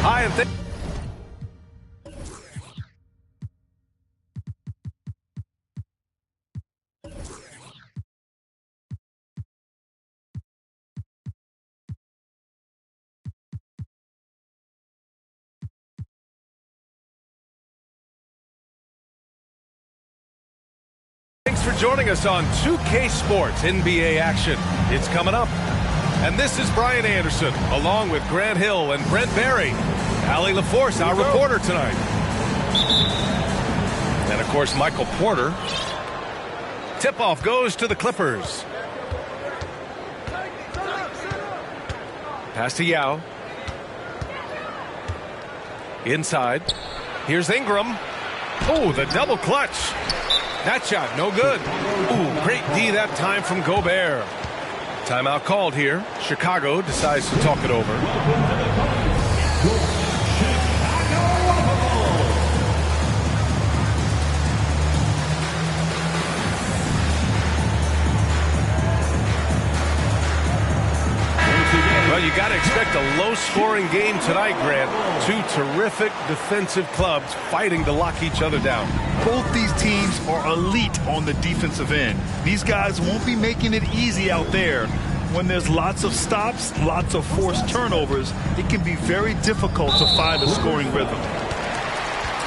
Hi, and thanks for joining us on 2K Sports NBA action. It's coming up. And this is Brian Anderson, along with Grant Hill and Brent Barry. Allie LaForce, our reporter tonight. And, of course, Michael Porter. Tip-off goes to the Clippers. Pass to Yao. Inside. Here's Ingram. Oh, the double clutch. That shot, no good. Ooh, great D that time from Gobert. Timeout called here. Chicago decides to talk it over. Well, you got to expect a low-scoring game tonight, Grant. Two terrific defensive clubs fighting to lock each other down. Both these teams are elite on the defensive end. These guys won't be making it easy out there. When there's lots of stops, lots of forced turnovers, it can be very difficult to find a scoring rhythm.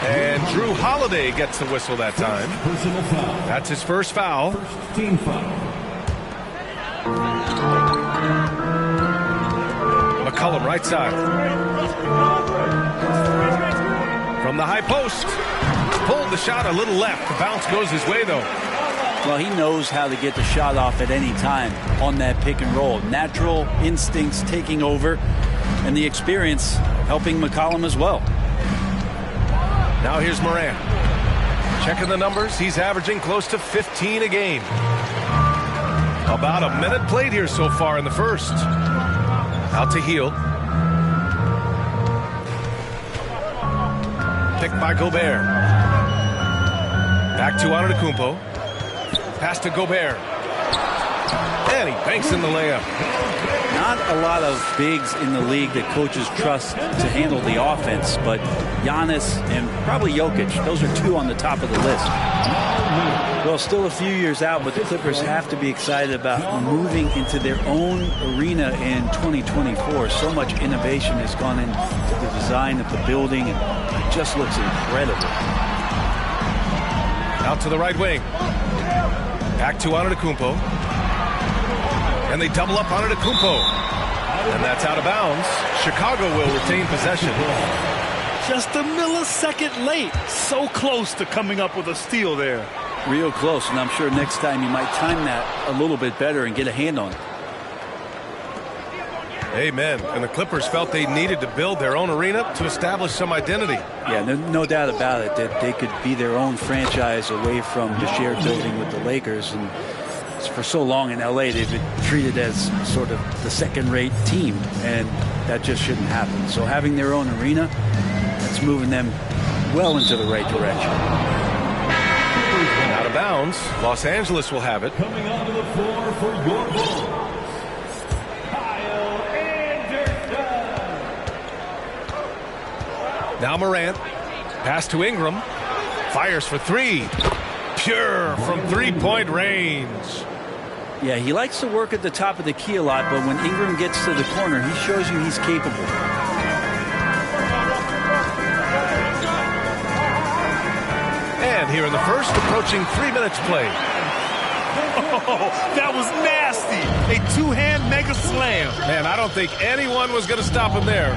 And Drew Holiday gets the whistle that time. That's his first foul. Team foul. McCollum right side. From the high post. Pulled the shot a little left. The bounce goes his way, though. Well, he knows how to get the shot off at any time on that pick and roll. Natural instincts taking over, and the experience helping McCollum as well. Now here's Morant. Checking the numbers. He's averaging close to 15 a game. About a minute played here so far in the first. Out to Hield. Picked by Gobert. Back to Antetokounmpo. Pass to Gobert. And he banks in the layup. Not a lot of bigs in the league that coaches trust to handle the offense, but Giannis and probably Jokic, those are two on the top of the list. Well, still a few years out, but the Clippers have to be excited about moving into their own arena in 2024. So much innovation has gone into the design of the building, and it just looks incredible. Out to the right wing. Back to Antetokounmpo. And they double up Antetokounmpo. And that's out of bounds. Chicago will retain possession. Just a millisecond late. So close to coming up with a steal there. Real close, and I'm sure next time you might time that a little bit better and get a hand on it. Amen. And the Clippers felt they needed to build their own arena to establish some identity. Yeah, no doubt about it that they could be their own franchise away from the shared building with the Lakers. And for so long in L.A., they've been treated as sort of the second-rate team, and that just shouldn't happen. So having their own arena, that's moving them well into the right direction. Out of bounds. Los Angeles will have it. Coming onto the floor for your Bulls, Kyle Anderson. Now Morant. Pass to Ingram. Fires for three. Pure from three-point range. Yeah, he likes to work at the top of the key a lot, but when Ingram gets to the corner, he shows you he's capable. And here in the first, approaching 3 minutes played. Oh, that was nasty. A two-hand mega slam. Man, I don't think anyone was going to stop him there.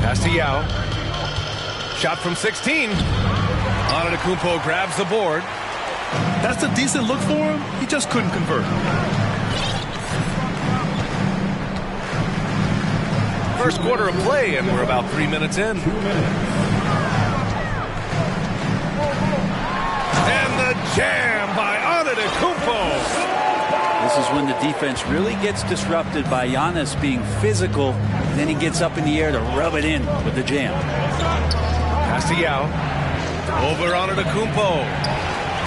Pass to Yao. Shot from 16. Antetokounmpo grabs the board. That's a decent look for him. He just couldn't convert. First quarter of play, and we're about 3 minutes in. And the jam by Antetokounmpo. This is when the defense really gets disrupted by Giannis being physical, and then he gets up in the air to rub it in with the jam. Pass to Yao. Over Antetokounmpo.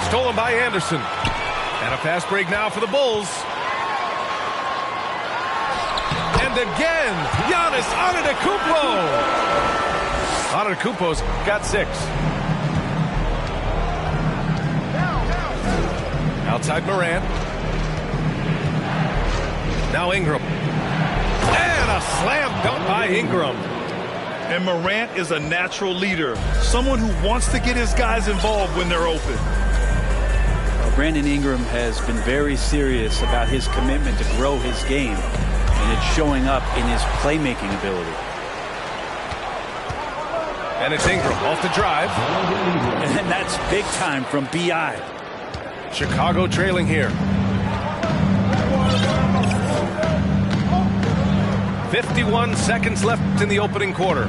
Stolen by Anderson. And a fast break now for the Bulls. And again, Giannis Antetokounmpo. Antetokounmpo's got 6. Outside Morant. Now Ingram. And a slam dunk by Ingram. And Morant is a natural leader. Someone who wants to get his guys involved when they're open. Brandon Ingram has been very serious about his commitment to grow his game, and it's showing up in his playmaking ability. And it's Ingram off the drive. And that's big time from B.I. Chicago trailing here. 51 seconds left in the opening quarter.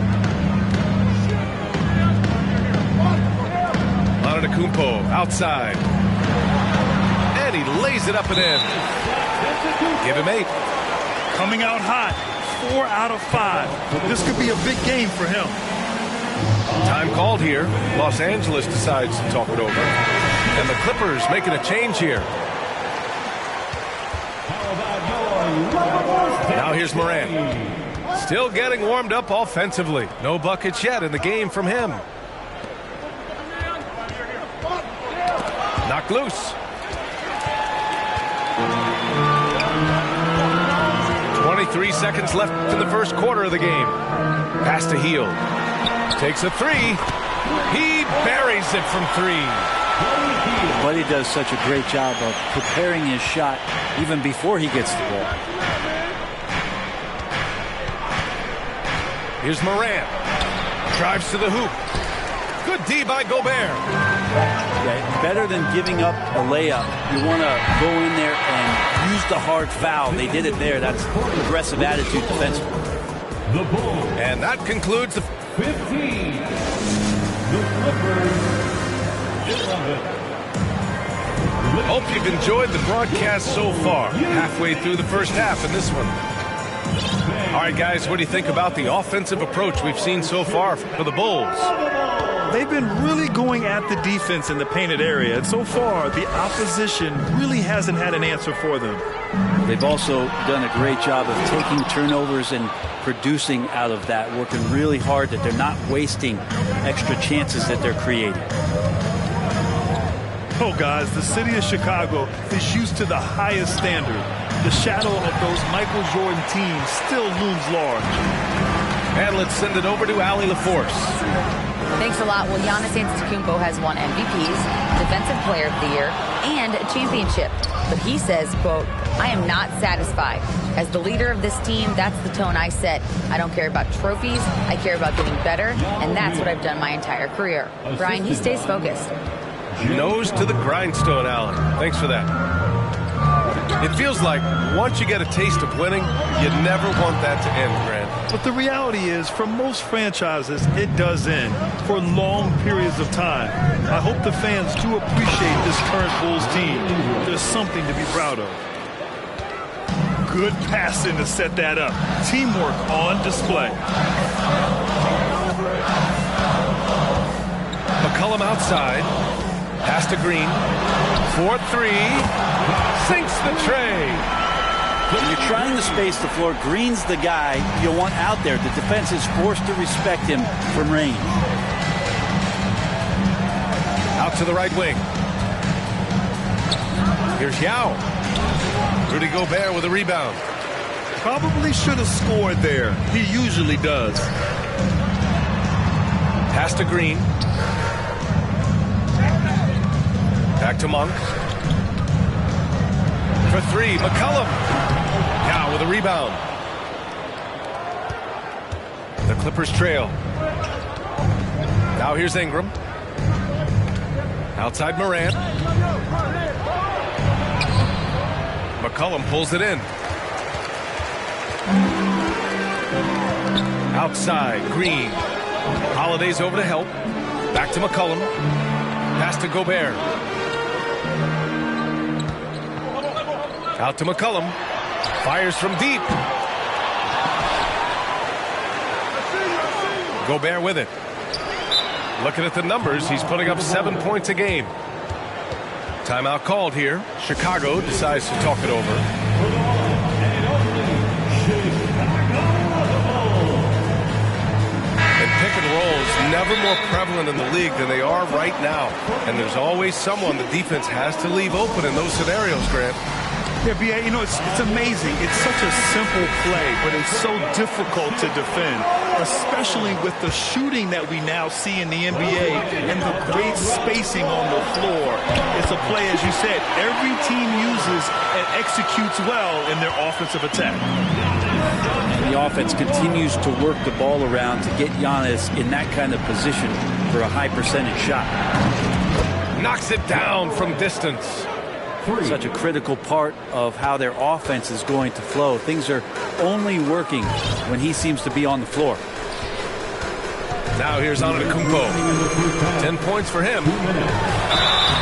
Antetokounmpo outside. And he lays it up and in. Give him 8. Coming out hot. 4 out of 5. This could be a big game for him. Time called here. Los Angeles decides to talk it over. And the Clippers making a change here. Now here's Morant. Still getting warmed up offensively. No buckets yet in the game from him. Knocked loose. 23 seconds left in the first quarter of the game. Pass to Hield. Takes a 3. He buries it from 3. Buddy does such a great job of preparing his shot even before he gets the ball. Here's Morant. Drives to the hoop. Good D by Gobert. Yeah, better than giving up a layup. You want to go in there and use the hard foul. They did it there. That's aggressive attitude defensively. And that concludes the 15. The Clippers 11. Hope you've enjoyed the broadcast so far. Halfway through the first half in this one. All right, guys, what do you think about the offensive approach we've seen so far for the Bulls? They've been really going at the defense in the painted area, and so far the opposition really hasn't had an answer for them. They've also done a great job of taking turnovers and producing out of that, working really hard that they're not wasting extra chances that they're creating. Oh, guys, the city of Chicago is used to the highest standard. The shadow of those Michael Jordan teams still looms large. And let's send it over to Allie LaForce. Thanks a lot. Well, Giannis Antetokounmpo has won MVPs, Defensive Player of the Year, and a championship. But he says, quote, I am not satisfied. As the leader of this team, that's the tone I set. I don't care about trophies. I care about getting better, and that's what I've done my entire career. Brian, he stays focused. Nose to the grindstone, Allen. Thanks for that. It feels like once you get a taste of winning, you never want that to end, Grant. But the reality is, for most franchises, it does end for long periods of time. I hope the fans do appreciate this current Bulls team. There's something to be proud of. Good passing to set that up. Teamwork on display. McCollum outside. Pass to Green. 4-3. Sinks the tray. When you're trying to space the floor, Green's the guy you want out there. The defense is forced to respect him from range. Out to the right wing. Here's Yao. Rudy Gobert with a rebound. Probably should have scored there. He usually does. Pass to Green. Back to Monk. For three, McCollum. Now with a rebound. The Clippers trail. Now here's Ingram. Outside Morant. McCollum pulls it in. Outside, Green. Holiday's over to help. Back to McCollum. Pass to Gobert. Out to McCollum. Fires from deep. Gobert with it. Looking at the numbers, he's putting up 7 points a game. Timeout called here. Chicago decides to talk it over. And pick and rolls never more prevalent in the league than they are right now. And there's always someone the defense has to leave open in those scenarios, Grant. Yeah, B.A., you know, it's amazing. It's such a simple play, but it's so difficult to defend, especially with the shooting that we now see in the NBA and the great spacing on the floor. It's a play, as you said, every team uses and executes well in their offensive attack. The offense continues to work the ball around to get Giannis in that kind of position for a high percentage shot. Knocks it down from distance. Such a critical part of how their offense is going to flow. Things are only working when he seems to be on the floor. Now here's Antetokounmpo. 10 points for him.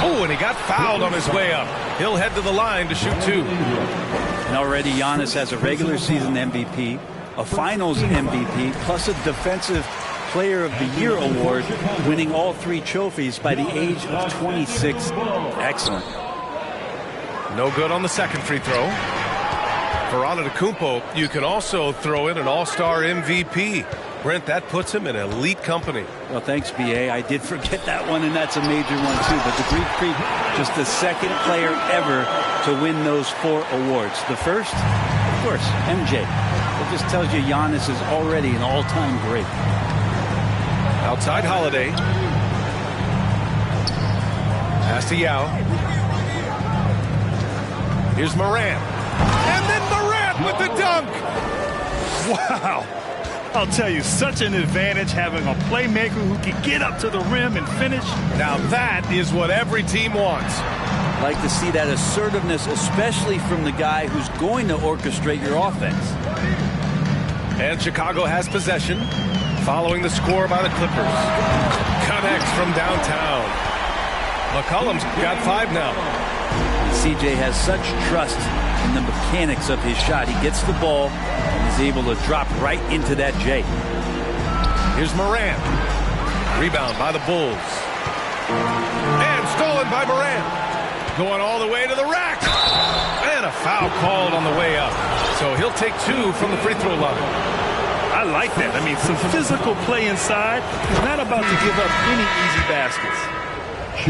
Oh, and he got fouled on his way up. He'll head to the line to shoot two. And already Giannis has a regular season MVP, a finals MVP, plus a defensive Player of the Year award, winning all three trophies by the age of 26. Excellent. No good on the second free throw. For Antetokounmpo, you can also throw in an all-star MVP. Brent, that puts him in elite company. Well, thanks, B.A. I did forget that one, and that's a major one, too. But the Greek Freak, just the second player ever to win those 4 awards. The first, of course, MJ. It just tells you Giannis is already an all-time great. Outside Holiday. Pass to Yao. Here's Morant. And then Morant with the dunk. Wow. I'll tell you, such an advantage having a playmaker who can get up to the rim and finish. Now that is what every team wants. Like to see that assertiveness, especially from the guy who's going to orchestrate your offense. And Chicago has possession, following the score by the Clippers. Connects from downtown. McCollum's got 5 now. CJ has such trust in the mechanics of his shot. He gets the ball and is able to drop right into that J. Here's Morant. Rebound by the Bulls. And stolen by Morant. Going all the way to the rack. And a foul called on the way up. So he'll take 2 from the free throw line. I like that. I mean, some physical play inside. He's not about to give up any easy baskets.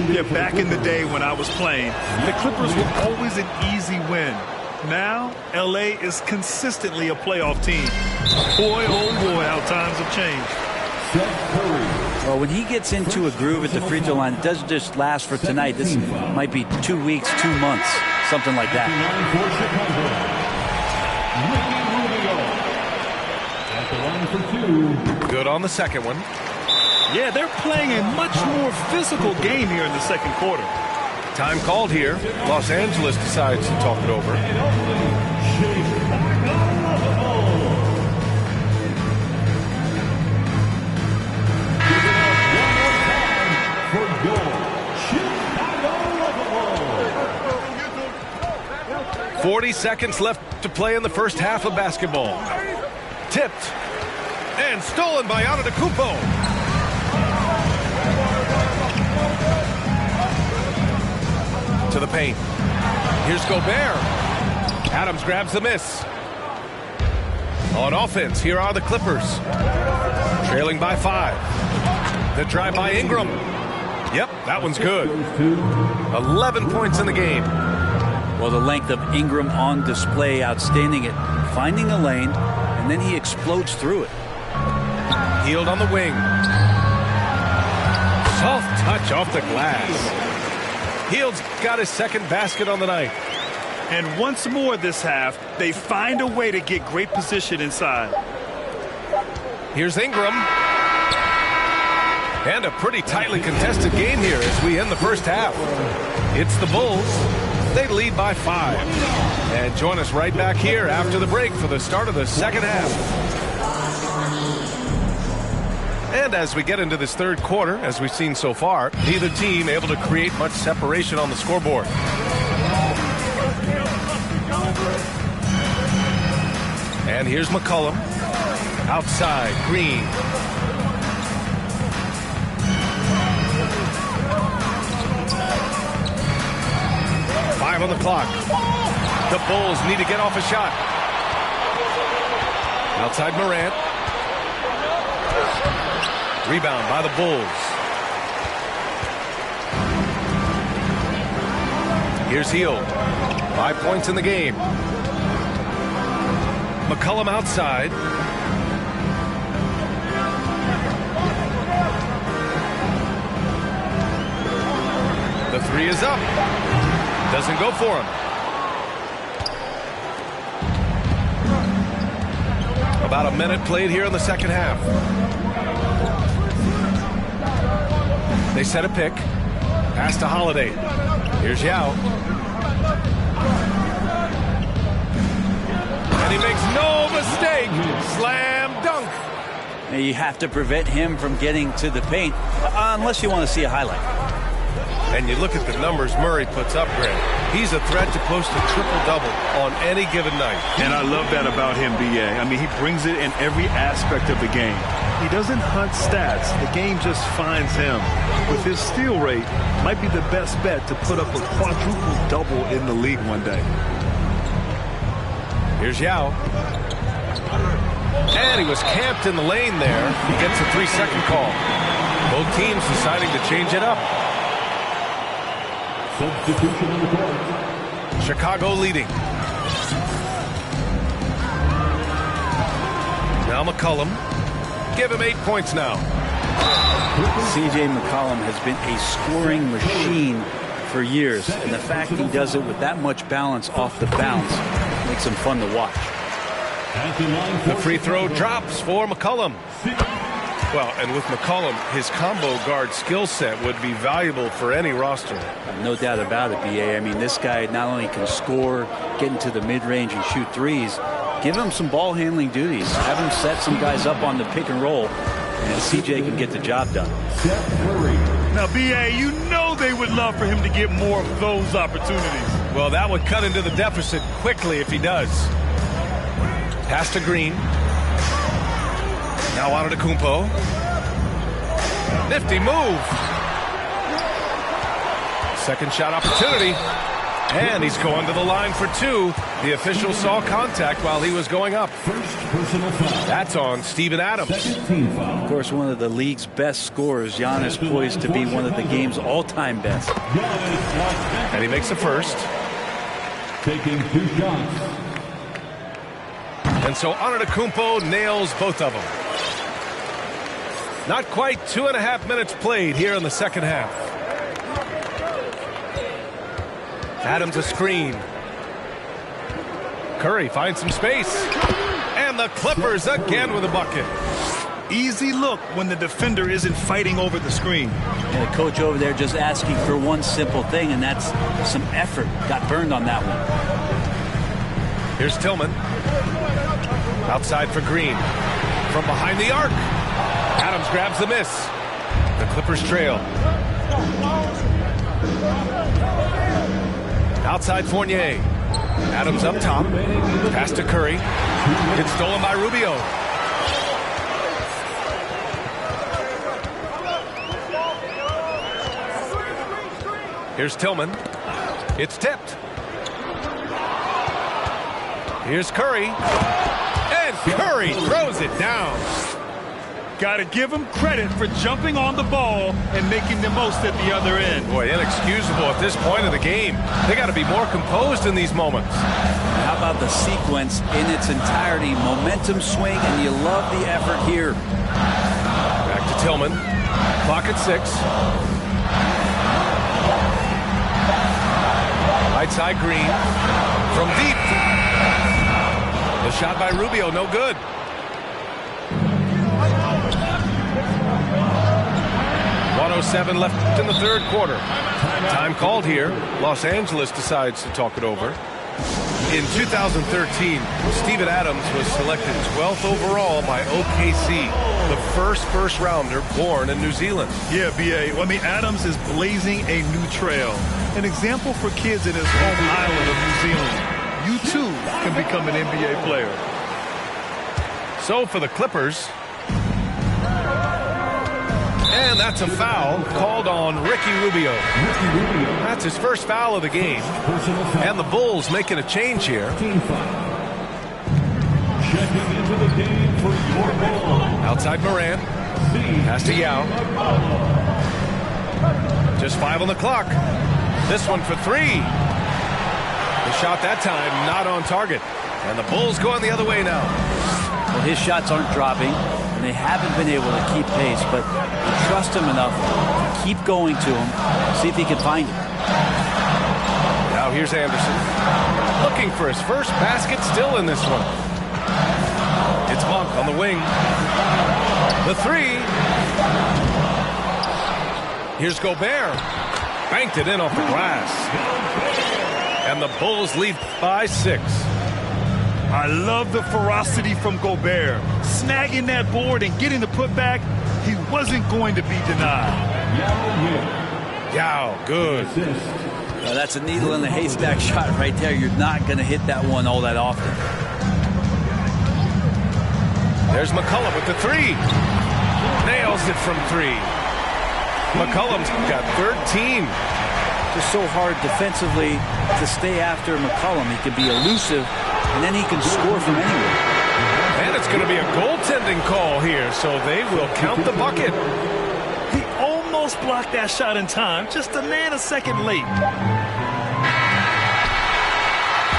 Yeah, back in the day when I was playing, the Clippers were always an easy win. Now, L.A. is consistently a playoff team. Boy, oh boy, how times have changed. Well, when he gets into a groove at the free throw line, it doesn't just last for tonight. This might be 2 weeks, 2 months, something like that. Good on the second one. Yeah, they're playing a much more physical game here in the second quarter. Time called here. Los Angeles decides to talk it over. Chicago. 40 seconds left to play in the first half of basketball. Tipped and stolen by Antetokounmpo. To the paint. Here's Gobert. Adams grabs the miss. On offense, here are the Clippers. Trailing by 5. The drive by Ingram. Yep, that one's good. 11 points in the game. Well, the length of Ingram on display, outstanding at finding a lane, and then he explodes through it. Hield on the wing. Soft touch off the glass. Hield's got his second basket on the night. And once more this half, they find a way to get great position inside. Here's Ingram. And a pretty tightly contested game here as we end the first half. It's the Bulls. They lead by 5. And join us right back here after the break for the start of the second half. And as we get into this third quarter, as we've seen so far, neither team able to create much separation on the scoreboard. And here's McCollum. Outside, Green. Five on the clock. The Bulls need to get off a shot. Outside Morant. Rebound by the Bulls. Here's Hield. 5 points in the game. McCollum outside. The three is up. Doesn't go for him. About a minute played here in the second half. They set a pick. Pass to Holiday. Here's Yao. And he makes no mistake. Slam dunk. Now you have to prevent him from getting to the paint, unless you want to see a highlight. And you look at the numbers Murray puts up, Grant. He's a threat to post a triple-double on any given night. And I love that about him, B.A. I mean, he brings it in every aspect of the game. He doesn't hunt stats. The game just finds him. With his steal rate, might be the best bet to put up a quadruple-double in the league one day. Here's Yao. And he was camped in the lane there. He gets a 3-second call. Both teams deciding to change it up. Substitution on the court. Chicago leading. Now McCollum. Give him 8 points now. C.J. McCollum has been a scoring machine for years, and the fact he does it with that much balance off the bounce makes him fun to watch. The free throw drops for McCollum. Well, and with McCollum, his combo guard skill set would be valuable for any roster. No doubt about it, B.A. I mean, this guy not only can score, get into the mid-range and shoot threes, give him some ball handling duties. Have him set some guys up on the pick and roll, and C.J. can get the job done. Now, B.A., you know they would love for him to get more of those opportunities. Well, that would cut into the deficit quickly if he does. Pass to Green. Now Antetokounmpo. Nifty move. Second shot opportunity. And he's going to the line for 2. The official saw contact while he was going up. First personal foul. That's on Steven Adams. Second team foul. Of course, one of the league's best scorers, Giannis, poised to be one of the game's all-time best. And he makes the first. Taking 2 shots. And so Antetokounmpo nails both of them. Not quite 2.5 minutes played here in the second half. Adams a screen. Curry finds some space. And the Clippers again with a bucket. Easy look when the defender isn't fighting over the screen. And the coach over there just asking for one simple thing, and that's some effort. Got burned on that one. Here's Tillman. Outside for Green. From behind the arc. Adams grabs the miss. The Clippers trail. Outside Fournier. Adams up top. Pass to Curry. Gets stolen by Rubio. Here's Tillman. It's tipped. Here's Curry. And Curry throws it down. Got to give him credit for jumping on the ball and making the most at the other end. Boy, inexcusable at this point of the game. They got to be more composed in these moments. How about the sequence in its entirety? Momentum swing, and you love the effort here. Back to Tillman. Clock at 6. Right side Green. From deep. The shot by Rubio, no good. .107 left in the third quarter. Time called here. Los Angeles decides to talk it over. In 2013, Steven Adams was selected 12th overall by OKC, the first rounder born in New Zealand. Yeah, B.A. I mean, Adams is blazing a new trail. An example for kids in his home island of New Zealand. You, too, can become an NBA player. So for the Clippers, and that's a foul called on Ricky Rubio. That's his first foul of the game. And the Bulls making a change here. Outside Morant. Pass to Yao. Just 5 on the clock. This one for 3. The shot that time not on target. And the Bulls going the other way now. Well, his shots aren't dropping. They haven't been able to keep pace, but you trust him enough to keep going to him, see if he can find it. Now here's Anderson. Looking for his first basket still in this one. It's Monk on the wing. The 3. Here's Gobert. Banked it in off the glass. And the Bulls lead by 6. I love the ferocity from Gobert. Snagging that board and getting the putback, he wasn't going to be denied. Yao, good. That's a needle in the haystack shot right there. You're not going to hit that one all that often. There's McCollum with the 3. Nails it from 3. McCollum's got 13. Just so hard defensively to stay after McCollum. He can be elusive, and then he can score from anywhere. And it's going to be a goaltending call here, so they will count the bucket. He almost blocked that shot in time, just a nanosecond late.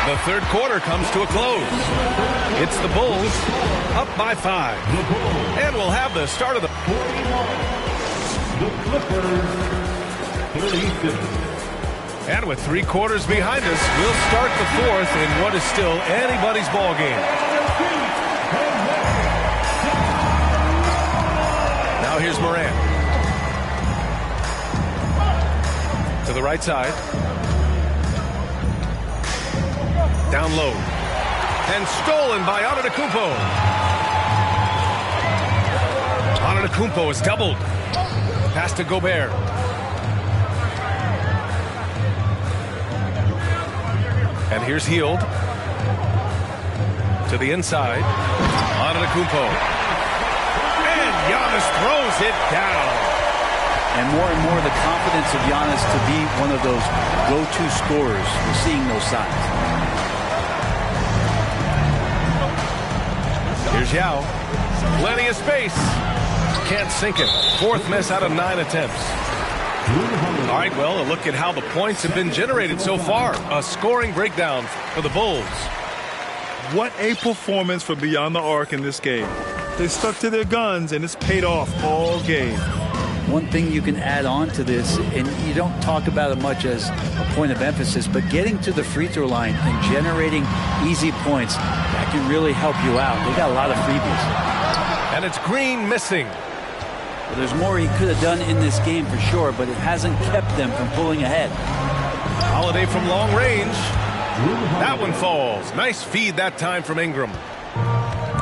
The third quarter comes to a close. It's the Bulls up by 5. And we'll have the start of the... The Clippers, 36. And with 3 quarters behind us, we'll start the 4th in what is still anybody's ball game. Now here's Morant. To the right side. Down low. And stolen by Antetokounmpo. Antetokounmpo is doubled. Pass to Gobert. And here's Hield. To the inside. Antetokounmpo. And Giannis throws it down. And more the confidence of Giannis to be one of those go-to scorers. We're seeing those signs. Here's Yao. Plenty of space. Can't sink it. 4th miss out of 9 attempts. All right, well, a look at how the points have been generated so far. A scoring breakdown for the Bulls. What a performance for Beyond the Arc in this game. They stuck to their guns, and it's paid off all game. One thing you can add on to this, and you don't talk about it much as a point of emphasis, but getting to the free throw line and generating easy points, that can really help you out. They got a lot of freebies. And it's Green missing. Well, there's more he could have done in this game for sure, but it hasn't kept them from pulling ahead. Holiday from long range. That one falls. Nice feed that time from Ingram.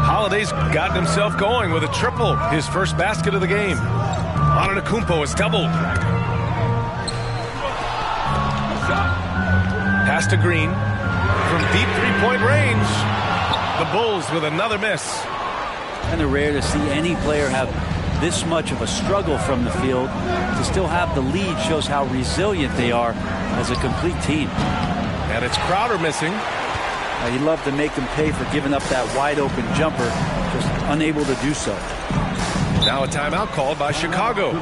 Holiday's gotten himself going with a triple. His first basket of the game. Antetokounmpo is doubled. Pass to Green. From deep three-point range. The Bulls with another miss. Kind of rare to see any player have this much of a struggle from the field. To still have the lead shows how resilient they are as a complete team. And it's Crowder missing. He'd love to make them pay for giving up that wide-open jumper, just unable to do so. Now a timeout called by Chicago.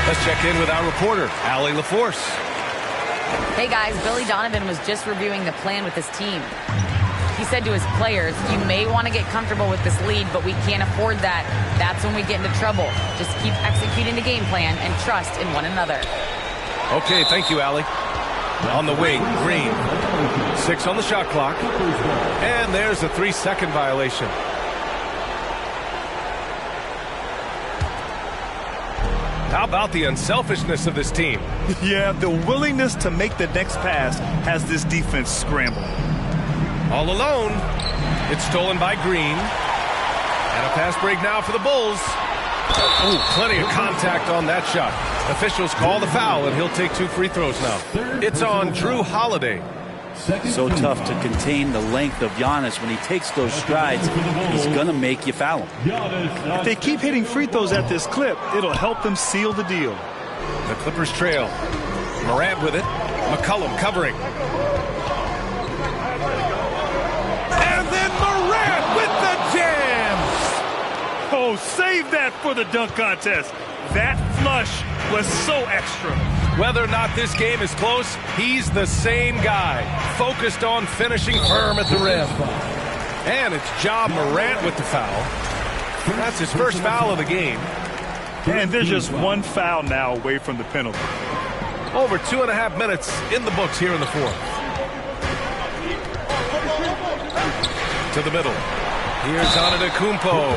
Let's check in with our reporter, Allie LaForce. Hey guys, Billy Donovan was just reviewing the plan with his team. He said to his players, you may want to get comfortable with this lead, but we can't afford that. That's when we get into trouble. Just keep executing the game plan and trust in one another. Okay, thank you, Allie. On the wing, Green. 6 on the shot clock. And there's a 3-second violation. How about the unselfishness of this team? Yeah, the willingness to make the next pass has this defense scrambling. All alone. It's stolen by Green. And a pass break now for the Bulls. Ooh, plenty of contact on that shot. Officials call the foul, and he'll take 2 free throws now. It's on Drew Holiday. So tough to contain the length of Giannis. When he takes those strides, he's going to make you foul him. If they keep hitting free throws at this clip, it'll help them seal the deal. The Clippers trail. Morant with it. McCollum covering. And then Morant with the jams! Oh, save that for the dunk contest. That flush was so extra. Whether or not this game is close, he's the same guy, focused on finishing firm at the rim. And it's Ja Morant with the foul. That's his first foul of the game. And there's just one foul now away from the penalty. Over 2.5 minutes in the books here in the fourth. To the middle. Here's Antetokounmpo.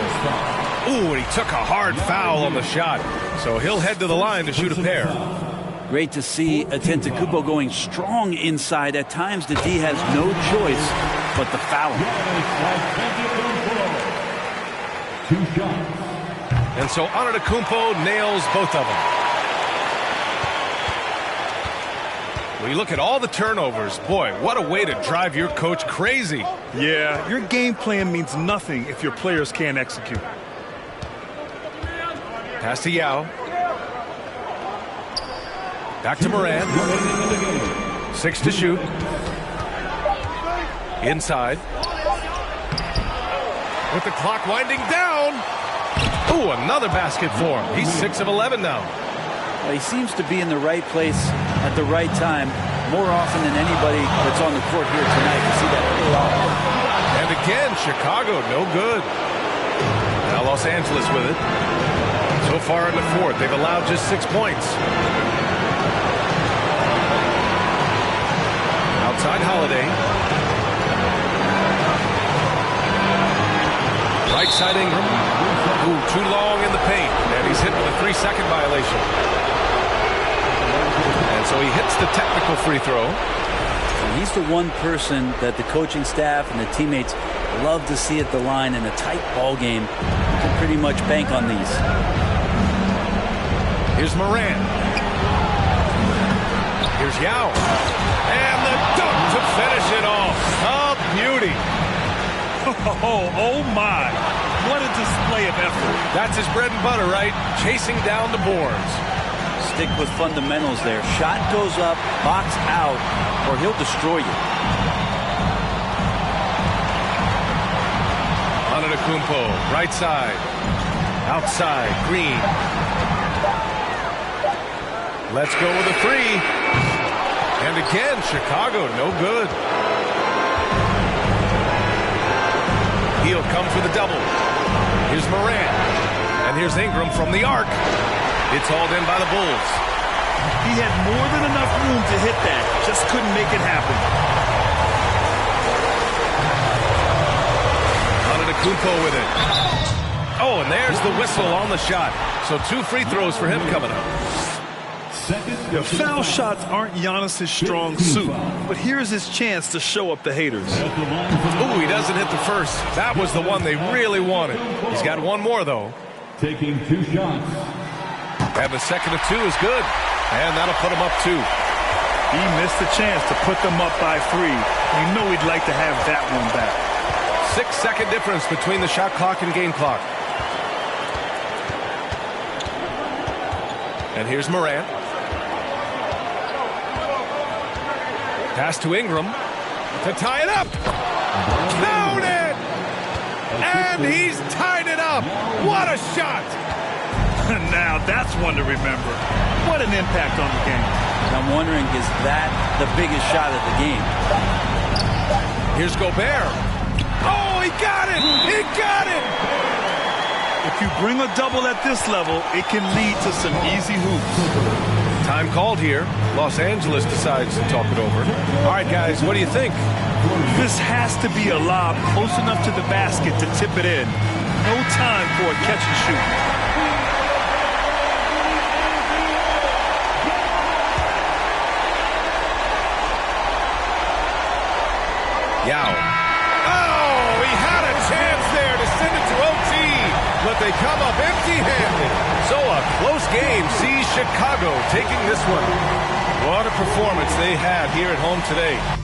Ooh, and he took a hard foul on the shot. So he'll head to the line to shoot a pair. Great to see Antetokounmpo going strong inside. At times, the D has no choice but to foul him. 2 shots. And so Antetokounmpo nails both of them. When you look at all the turnovers, boy, what a way to drive your coach crazy. Yeah, your game plan means nothing if your players can't execute. Pass to Yao. Back to Morant. 6 to shoot. Inside. With the clock winding down. Ooh, another basket for him. He's 6 of 11 now. Well, he seems to be in the right place at the right time more often than anybody that's on the court here tonight. You see that pay off. And again, Chicago, no good. Now Los Angeles with it. So far in the fourth, they've allowed just 6 points. Outside Holiday. Right side Ingram. Ooh, too long in the paint. And he's hit with a 3-second violation. And so he hits the technical free throw. And he's the one person that the coaching staff and the teammates love to see at the line in a tight ball game. You can pretty much bank on these. Here's Morant. Here's Yao. And the dunk to finish it off. A beauty. Oh my. What a display of effort. That's his bread and butter, right? Chasing down the boards. Stick with fundamentals there. Shot goes up, box out, or he'll destroy you. Antetokounmpo, right side. Outside, Green. Let's go with a 3. And again, Chicago, no good. He'll come for the double. Here's Morant. And here's Ingram from the arc. It's hauled in by the Bulls. He had more than enough room to hit that. Just couldn't make it happen. Antetokounmpo with it. Oh, and there's the whistle on the shot. So 2 free throws for him coming up. The foul shots aren't Giannis' strong suit, but here's his chance to show up the haters. Ooh, he doesn't hit the first. That was the one they really wanted. He's got one more, though. Taking 2 shots. And the second of 2 is good. And that'll put him up 2. He missed the chance to put them up by 3. You know he'd like to have that one back. 6-second difference between the shot clock and game clock. And here's Morant. Pass to Ingram to tie it up. Count it! And he's tied it up. What a shot! Now that's one to remember. What an impact on the game. I'm wondering, is that the biggest shot of the game? Here's Gobert. Oh, he got it! He got it! If you bring a double at this level, it can lead to some easy hoops. Time called here. Los Angeles decides to talk it over. All right, guys, what do you think? This has to be a lob close enough to the basket to tip it in. No time for a catch and shoot. Yao. Oh, he had a chance there to send it to OT, but they come up empty-handed. So a close game sees Chicago taking this one. What a performance they had here at home today.